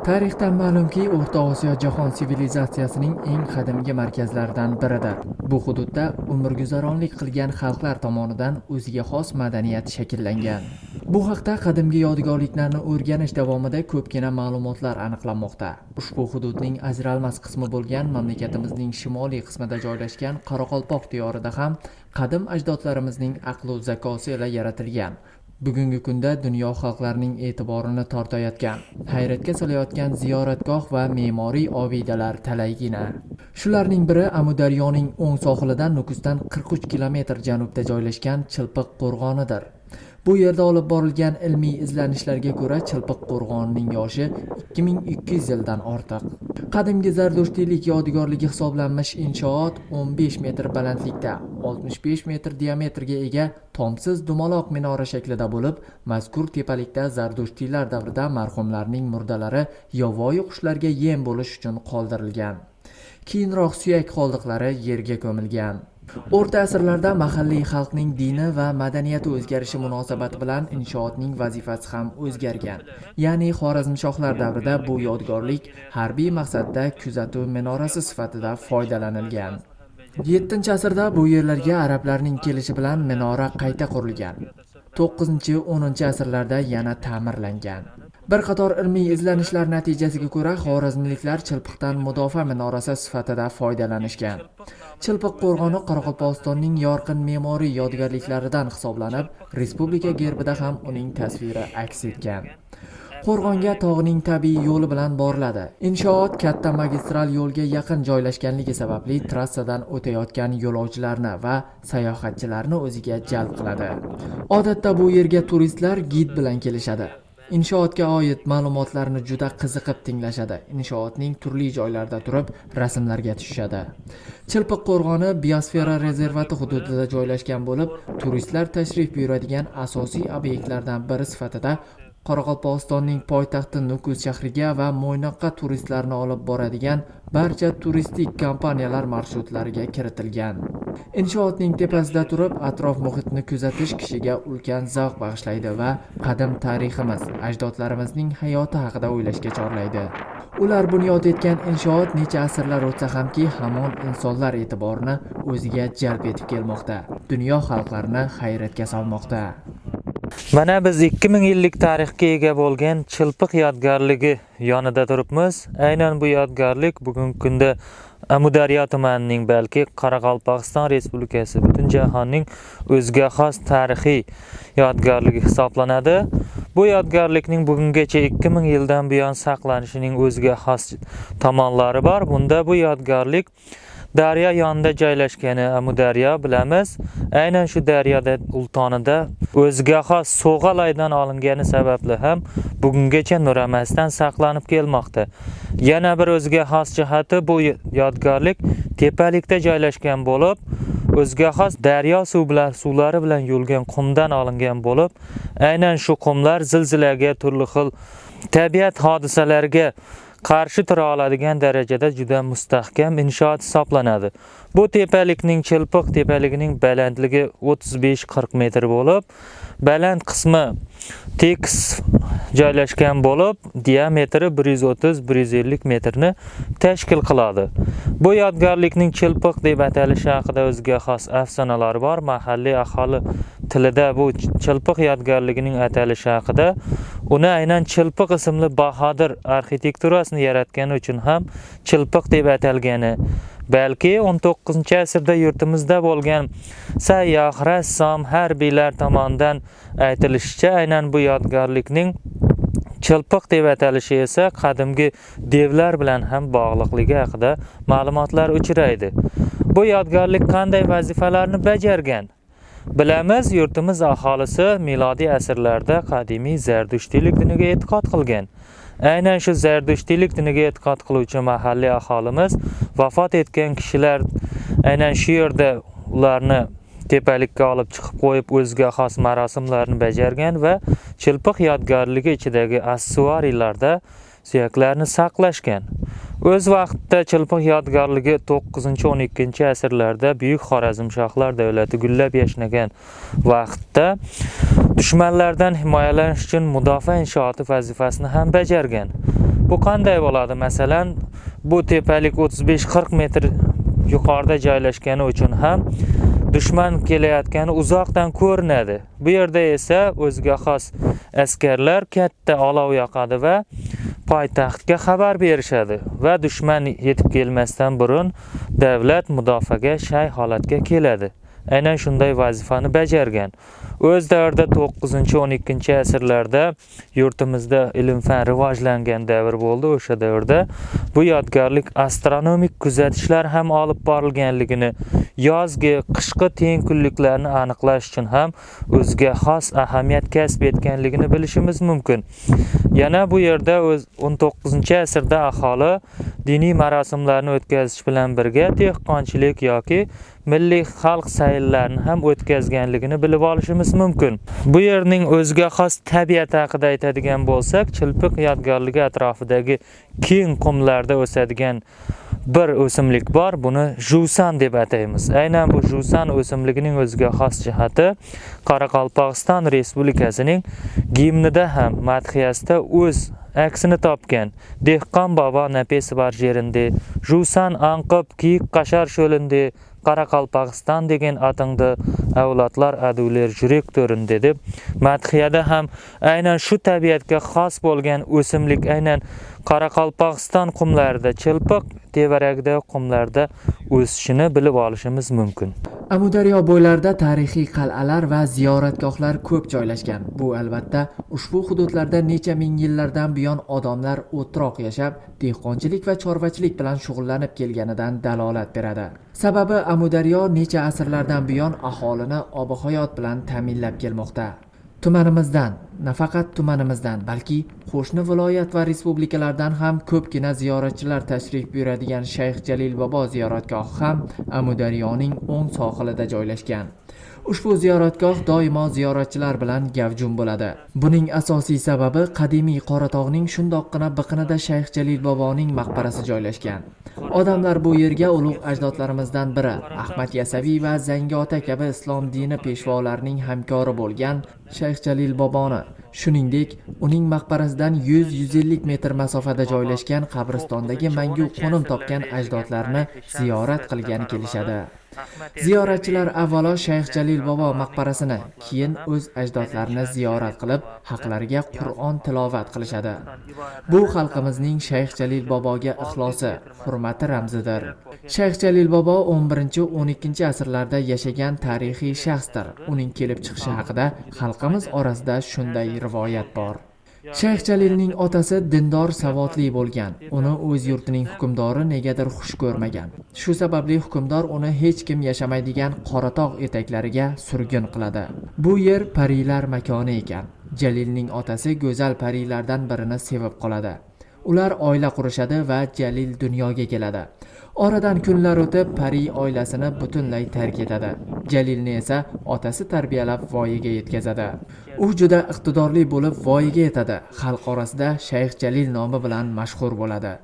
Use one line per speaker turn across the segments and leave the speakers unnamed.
Tarixdan ma'lumki, O'rta Osiyo jahon sivilizatsiyasining eng qadimgi markazlaridan biridir. Bu hududda umrguzaronlik qilgan xalqlar tomonidan o'ziga xos madaniyat shakllangan. Bu haqda qadimgi yodgorliklarni o'rganish davomida ko'pgina ma'lumotlar aniqlanmoqda. Ushbu hududning ajralmas qismi bo'lgan mamlakatimizning shimoliy qismida joylashgan Qoraqalpoq diyorida ham qadim ajdodlarimizning aql va zakosi ila yaratilgan. Bugungi kunda dunyo xalqlarining e'tiborini tortayotgan, hayratga solayotgan ziyoratgoh va me'moriy obidalar talaygina. Shularning biri Amudaryoning o'ng sohilidan Nukusdan 43 kilometr janubda joylashgan Chilpiq qo'rg'onidir. Bu yerda olib borilgan ilmiy izlanishlarga ko'ra Chilpiq qo'rg'onining yoshi 2200 yildan ortiq. Qadimgi Zardushtiylik yodgorligi hisoblanmish inshoot 15 metr balandlikda, 65 metr diametrga ega tomsiz dumaloq minora shaklida bo'lib, mazkur tepalikda Zardushtiylar davrida marhumlarning murdalari yovvoyi qushlarga yem bo'lish uchun qoldirilgan. Keyinroq suyak qoldiqlari yerga ko'milgan. O'rta asrlarda mahalliy xalqning dini va madaniyati o'zgarishi munosabati bilan inshootning vazifasi ham o'zgargan. Ya'ni Xorazmshohlar davrida bu yodgorlik harbiy maqsadda kuzatuv minorasi sifatida foydalanilgan. 7-asrda bu yerlarga arablarning kelishi bilan minora qayta qurilgan. 9-10 asrlarda yana ta'mirlangan. Bir qator ilmiy izlanishlar natijasiga ko'ra Xorazmliklar Chilpiqdan mudofaa minorasi sifatida foydalanishgan. Chilpiq qo'rg'oni Qoraqalpog'istonning yorqin me'moriy yodgorliklaridan hisoblanib, respublika gerbida ham uning tasviri aks etgan. Qo'rg'onga tog'ning tabiiy yo'li bilan boriladi. Inshoot katta magistral yo'lga yaqin joylashganligi sababli trassadan o'tayotgan yo'lovchilarni va sayohatchilarni o'ziga jalb qiladi. Odatda bu yerga turistlar gid bilan kelishadi. Inshootga oid ma'lumotlarni juda qiziqib tinglashadi. Inshootning turli joylarida turib rasmlarga tushishadi. Chilpiq qo'rg'oni biosfera rezervati hududida joylashgan bo'lib, turistlar tashrif buyuradigan asosiy obyektlardan biri sifatida Qoraqalpog'istonning poytaxti Nukus shahriga va Mo'ynoqqa turistlarni olib boradigan barcha turistik kompaniyalar marshutlariga kiritilgan. Inshootning tepasida turib atrof muhitni kuzatish kishiga ulkan zavq bag'ishlaydi va qadim tariximiz, ajdodlarimizning hayoti haqida o'ylashga chorlaydi. Ular bunyod etgan inshoot necha asrlar o'tsa hamki hamon insonlar e'tiborini o'ziga jalb etib kelmoqda. Dunyo xalqlarini hayratga solmoqda.
Mana biz 2000 yillik tarixga ega bo'lgan Chilpiq yodgorligi yonida turibmiz. Aynan bu yodgorlik bugungi kunda Amudaryo tumanining, balki Qoraqalpog'iston Respublikasi, butun jahonning o'ziga xos tarixiy yodgorligi hisoblanadi. Bu yodgorlikning bugungacha 2000 yildan buyon saqlanishining o'ziga xos tomonlari bor. Bunda bu yodgorlik daryo yonida joylashgani Amudaryo bilamiz. Aynan shu daryoda ultonida o'ziga xos so'g'alaydan olingani sababli ham bugungacha nuramasdan saqlanib kelmoqda. Yana bir o'ziga xos jihati, bu yodgorlik tepalikda joylashgan bo'lib, o'ziga xos daryo suvlari bilan yulgan qumdan olingan bo'lib, aynan shu qumlar zilzilaga, turli xil tabiat hodisalariga qarshi tura oladigan darajada juda mustahkam inshoot hisoblanadi. Bu tepalikning Chilpiq tepaligining balandligi 35-40 metr bo'lib, baland qismi tekis joylashgan bo'lib, diametri 130-150 metrni tashkil qiladi. Bu yodgorlikning Chilpiq deb atalishi haqida o'ziga xos afsonalar bor. Mahalliy aholi tilida bu Chilpiq yodgorligining atalishi haqida uni aynan Chilpiq ismli bahodir arxitekturasini yaratgani uchun ham Chilpiq deb atalgani, balki 19-asrda yurtimizda bo'lgan sayyoh, rassom, harbiylar tomonidan aytilishicha, aynan bu yodgorlikning Chilpiq deb atalishi esa qadimgi devlar bilan ham bog'liqligi haqida ma'lumotlar uchraydi. Bu yodgorlik qanday vazifalarni bajargan? Bilamiz, yurtimiz aholisi milodiy asrlarda qadimiy Zardushtiylik diniga e'tiqod qilgan. Aynan shu Zardushtiylik diniga e'tiqod qiluvchi mahalliy aholimiz vafot etgan kishilar aynan shu yerda ularni tepalikka olib chiqib qo'yib o'ziga xos marosimlarni bajargan va Chilpiq yodgorligi ichidagi assuariylarda suyaklarni saqlashgan. O'z vaqtida Chilpiq yodgorligi 9-12 asrlarda Buyuk Xorazmshohlar davlati gullab yashnagan vaqtda dushmanlardan himoyalanish uchun mudofaa inshooti vazifasini ham bajargan. Bu qanday bo'ladi? Masalan, bu tepalik 35-40 metr yuqorida joylashgani uchun ham dushman kelayotgani uzoqdan ko'rinadi. Bu yerda esa o'ziga xos askarlar katta olov yoqadi va poytaxtga xabar berishadi va dushman yetib kelmasdan burun davlat mudofaaga shay holatga keladi. Aynan shunday vazifani bajargan. O'z davrida 9-12 asrlarda yurtimizda ilm-fan rivojlangan davr bo'ldi. O'sha davrda bu yodgorlik astronomik kuzatishlar ham olib borilganligini, yozgi, qishqi teng kunliklarni aniqlash uchun ham o'ziga xos ahamiyat kasb etganligini bilishimiz mumkin. Yana bu yerda 19-asrda aholi diniy marosimlarni o'tkazish bilan birga dehqonchilik yoki milliy xalq sayllarini ham o'tkazganligini bilib olishimiz mumkin. Bu yerning o'ziga xos tabiati haqida aytadigan bo'lsak, Chilpiq yodgorligi atrofidagi keng qumlarda o'sadigan bir o'simlik bor. Buni juvsan deb ataymiz. Aynan bu juvsan o'simligining o'ziga xos jihati Qoraqalpog'iston Respublikasining gimnida ham madhiyasida o'z aksini topgan. Dehqon bobo napesi bor yerinde, juvsan anqib kiyik qashar sho'linde, Qoraqalpog'iston degan atingda avlodlar aduvlar jurak to'rinde deb madhiyada ham aynan shu tabiatga xos bo'lgan o'simlik aynan Qoraqalpog'iston qumlarida, Chilpiq tevaragida qumlarda o'sishini bilib olishimiz mumkin.
Amudaryo bo'ylarida tarixiy qal'alar va ziyoratgohlar ko'p joylashgan. Bu albatta ushbu hududlarda necha ming yillardan buyon odamlar o'troq yashab, dehqonchilik va chorvachilik bilan shug'ullanib kelganidan dalolat beradi. Sababi Amudaryo necha asrlardan buyon aholini ob-hayot bilan ta'minlab kelmoqda. Tumanimizdan, nafaqat tumanimizdan, balki qo'shni viloyat va respublikalardan ham ko'pgina ziyoratchilar tashrif buyuradigan Shayx Jalil bobo ziyoratgohi ham Amudaryoning o'ng sohilida joylashgan. Ushbu ziyoratgoh doimo ziyoratchilar bilan gavjum bo'ladi. Buning asosiy sababi qadimiy Qoratog'ning shundoqqina biqinida Shayx Jalil boboning maqbarasi joylashgan. Odamlar bu yerga ulug' ajdodlarimizdan biri Ahmad Yasaviy va Zangiota kabi islom dini peshvolarining hamkori bo'lgan Shayx Jalil boboni, shuningdek, uning maqbarasidan 100-150 metr masofada joylashgan qabristondagi mangu qo'nim topgan ajdodlarni ziyorat qilgani kelishadi. Ziyoratchilar avvalo Shayx Jalil bobo maqbarasini, keyin o'z ajdodlarini ziyorat qilib, haqlariga Qur'on tilovat qilishadi. Bu xalqimizning Shayx Jalil boboga ixlosi, hurmati ramzidir. Shayx Jalil bobo 11-12 asrlarda yashagan tarixiy shaxsdir. Uning kelib chiqishi haqida xalqimiz orasida shunday rivoyat bor. Shayx Jalilning otasi dindor savodli bo'lgan. Uni o'z yurtining hukmdori negadir xush ko'rmagan. Shu sababli hukmdor uni hech kim yashamaydigan Qoratog' etaklariga surgun qiladi. Bu yer parilar makoni ekan. Jalilning otasi go'zal parilardan birini sevib qoladi. Ular oila qurishadi va Jalil dunyoga keladi. Oradan kunlar o'tib, pari oilasini butunlay tark etadi. Jalilni esa otasi tarbiyalab voyaga yetkazadi. U juda iqtidorli bo'lib voyaga yetadi. Xalq orasida Shayx Jalil nomi bilan mashhur bo'ladi.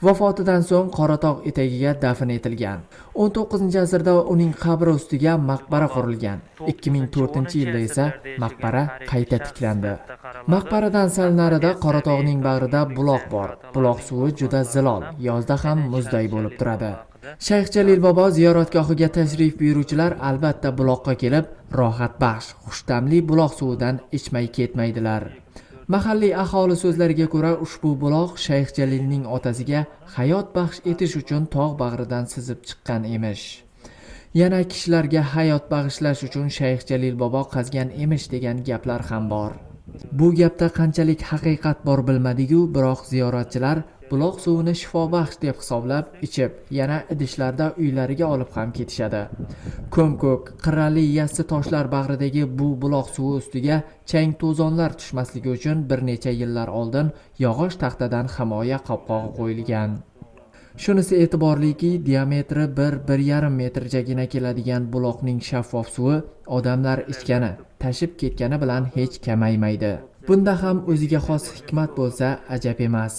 Vafotidan so'ng Qoratog' etagiga dafn etilgan. 19-asrda uning qabri ustiga maqbara qurilgan. 2004-yilda esa maqbara qayta tiklandi. Maqbaradan sal narida Qoratog'ning bag'rida buloq bor. Buloq suvi juda zilol, yozda ham muzday bo'lib turadi. Shayx Jalil bobo ziyoratgohiga tashrif buyuruvchilar albatta buloqqa kelib, rohat baxsh, xushtamli buloq suvidan ichmay ketmaydilar. Mahalliy aholi so'zlariga ko'ra, ushbu buloq Shayx Jalilning otasiga hayot baxsh etish uchun tog' bag'ridan sizib chiqqan emish. Yana kishilarga hayot bag'ishlash uchun Shayx Jalil bobo qazgan emish degan gaplar ham bor. Bu gapda qanchalik haqiqat bor bilmadigu, biroq ziyoratchilar buloq suvini shifobaxsh deb hisoblab ichib, yana idishlarda uylariga olib ham ketishadi. Ko'm-ko'k, qirrali yassi toshlar bag'ridagi bu buloq suvi ustiga chang to'zonlar tushmasligi uchun bir necha yillar oldin yog'och taxtadan himoya qopqog'i qo'yilgan. Shunisi e'tiborliki, diametri 1-1,5 metrjagina keladigan buloqning shaffof suvi odamlar ichgani, tashib ketgani bilan hech kamaymaydi. Bunda ham o'ziga xos hikmat bo'lsa ajab emas.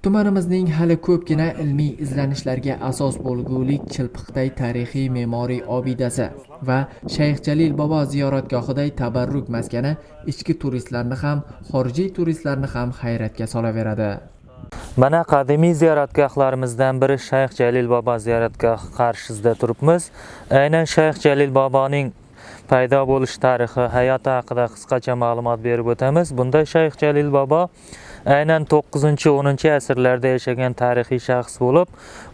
Tumanimizning hali ko'pgina ilmiy izlanishlarga asos bo'lgulik Chilpiqday tarixiy me'moriy obidasi va Shayx Jalil bobo ziyoratgohiday tabarruk maskani ichki turistlarni ham, xorijiy turistlarni ham hayratga solaveradi.
Mana qadimiy ziyoratgohlarimizdan biri Shayx Jalil Bobo ziyoratgohi qarshisida turibmiz. Aynan Shayx Jalil Boboning paydo bo'lish tarixi, hayoti haqida qisqacha ma'lumot berib o'tamiz. Bunda Shayx Jalil Bobo aynan 9-10 asrlarda yashagan tarixiy shaxs bo'lib,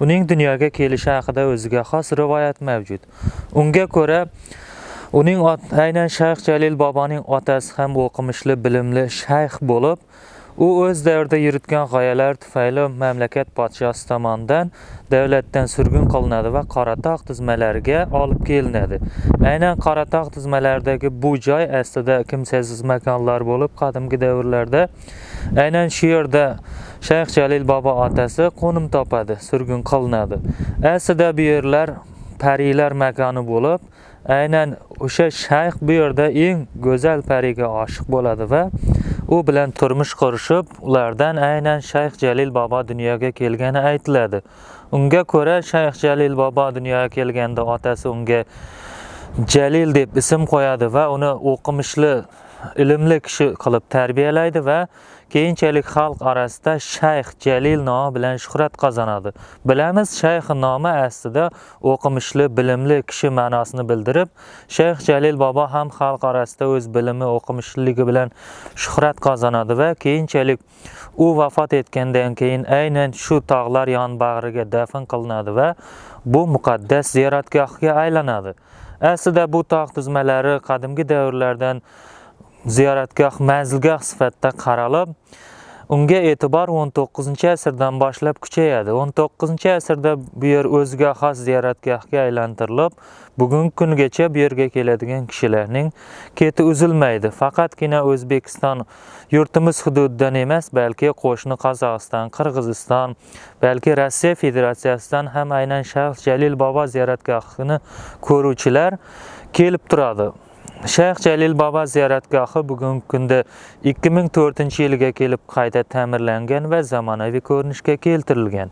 uning dunyoga kelishi haqida o'ziga xos rivoyat mavjud. Unga ko'ra, aynan Shayx Jalil Boboning otasi ham o'qimishli, bilimli shayx bo'lib, u o'z davrida yuritgan g'oyalar tufayli mamlakat podshosi tomonidan davlatdan surgun qilinadi va Qoratog' tizmalariga olib kelinadi. Aynan Qoratog' tizmalaridagi bu joy aslida kimsasiz makonlar bo'lib, qadimgi davrlarda aynan shu yerda Shayx Jalil Bobo otasi qo'nim topadi, surgun qilinadi. Aslida bu yerlar parilar makoni bo'lib, aynan o'sha shayx bu yerda eng go'zal pariga oshiq bo'ladi va u bilan turmush qurishib, ulardan aynan Shayx Jalil Bobo dunyoga kelgani aytiladi. Unga ko'ra, Shayx Jalil Bobo dunyoga kelganda otasi unga Jalil deb ism qo'yadi va uni o'qimishli, ilmli kishi qilib tarbiyalaydi va keyinchalik xalq orasida Shayx Jalil nomi bilan shuhrat qozonadi. Bilamiz, shayx nomi aslida o'qimishli, bilimli kishi ma'nosini bildirib, Shayx Jalil Bobo ham xalq orasida o'z bilimi, o'qimishliligi bilan shuhrat qozonadi va keyinchalik u vafot etgandan keyin aynan shu tog'lar yonbag'riga dafn qilinadi va bu muqaddas ziyoratgohga aylanadi. Aslida bu tog' tizmalari qadimgi davrlardan ziyoratgoh, manzilgoh sifatida qaralib, unga e'tibor 19-asrdan boshlab kuchayadi. 19-asrda bu yer o'ziga xos ziyoratgohga aylantirilib, bugungi kungacha bu yerga keladigan kishilarning keti uzilmaydi. Faqatgina O'zbekiston yurtimiz hududidan emas, balki qo'shni Qozog'iston, Qirg'iziston, balki Rossiya Federatsiyasidan ham aynan Shayx Jalil Bobo ziyoratgohini ko'ruvchilar kelib turadi. Shayx Jalil Bobo ziyoratgohi bugungi kunda 2004-yilga kelib qayta ta'mirlangan va zamonaviy ko'rinishga keltirilgan.